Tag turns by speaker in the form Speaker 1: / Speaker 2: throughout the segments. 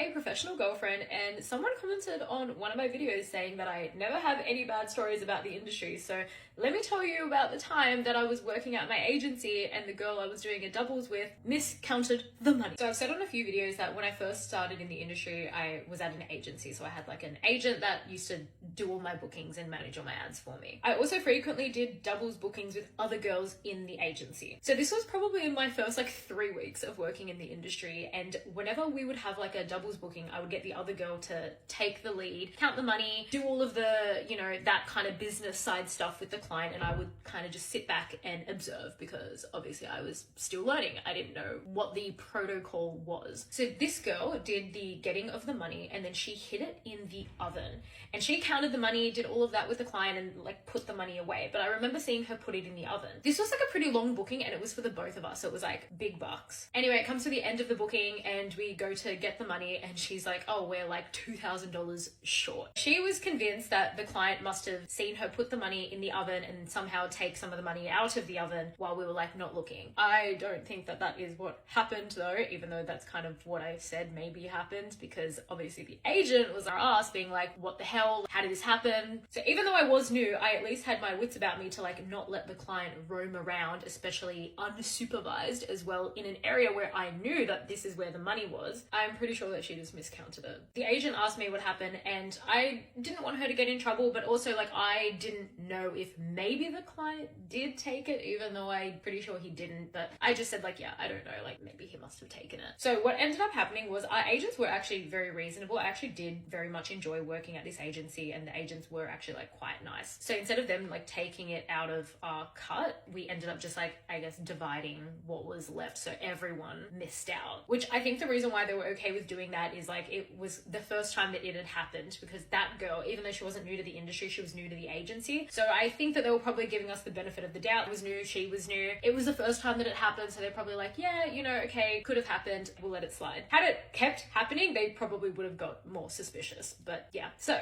Speaker 1: a professional girlfriend, and someone commented on one of my videos saying that I never have any bad stories about the industry. So let me tell you about the time that I was working at my agency and the girl I was doing a doubles with miscounted the money. So I've said on a few videos that when I first started in the industry, I was at an agency. So I had like an agent that used to do all my bookings and manage all my ads for me. I also frequently did doubles bookings with other girls in the agency. So this was probably in my first like 3 weeks of working in the industry, and whenever we would have like a doubles booking, I would get the other girl to take the lead, count the money, do all of the, you know, that kind of business side stuff with the client, and I would kind of just sit back and observe because obviously I was still learning. I didn't know what the protocol was. So this girl did the getting of the money, and then she hid it in the oven, and she counted the money, did all of that with the client, and like put the money away. But I remember seeing her put it in the oven. This was like a pretty long booking, and it was for the both of us, so it was like big bucks. Anyway, it comes to the end of the booking and we go to get the money, and she's like, oh, we're like $2,000 short. She was convinced that the client must have seen her put the money in the oven and somehow take some of the money out of the oven while we were like not looking. I don't think that that is what happened though, even though that's kind of what I said maybe happened, because obviously the agent was our ass being like, what the hell? How did this happen? So even though I was new, I at least had my wits about me to like not let the client roam around, especially unsupervised as well, in an area where I knew that this is where the money was. I'm pretty sure that she just miscounted it. The agent asked me what happened, and I didn't want her to get in trouble, but also like I didn't know if maybe the client did take it, even though I'm pretty sure he didn't. But I just said like, yeah, I don't know, like maybe he must have taken it. So what ended up happening was our agents were actually very reasonable. I actually did very much enjoy working at this agency, and the agents were actually like quite nice. So instead of them like taking it out of our cut, we ended up just like, I guess, dividing what was left, so everyone missed out. Which I think the reason why they were okay with doing that is like it was the first time that it had happened, because that girl, even though she wasn't new to the industry, she was new to the agency. So I think that they were probably giving us the benefit of the doubt. It was new, she was new. It was the first time that it happened, so they're probably like, yeah, you know, okay, could have happened, we'll let it slide. Had it kept happening, they probably would have got more suspicious. But yeah, so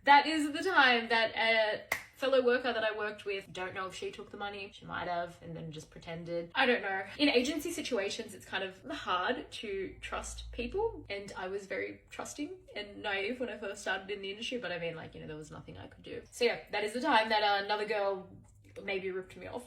Speaker 1: that is the time that fellow worker that I worked with, don't know if she took the money, she might have, and then just pretended. I don't know. In agency situations, it's kind of hard to trust people, and I was very trusting and naive when I first started in the industry, but I mean, like, you know, there was nothing I could do. So yeah, that is the time that another girl maybe ripped me off.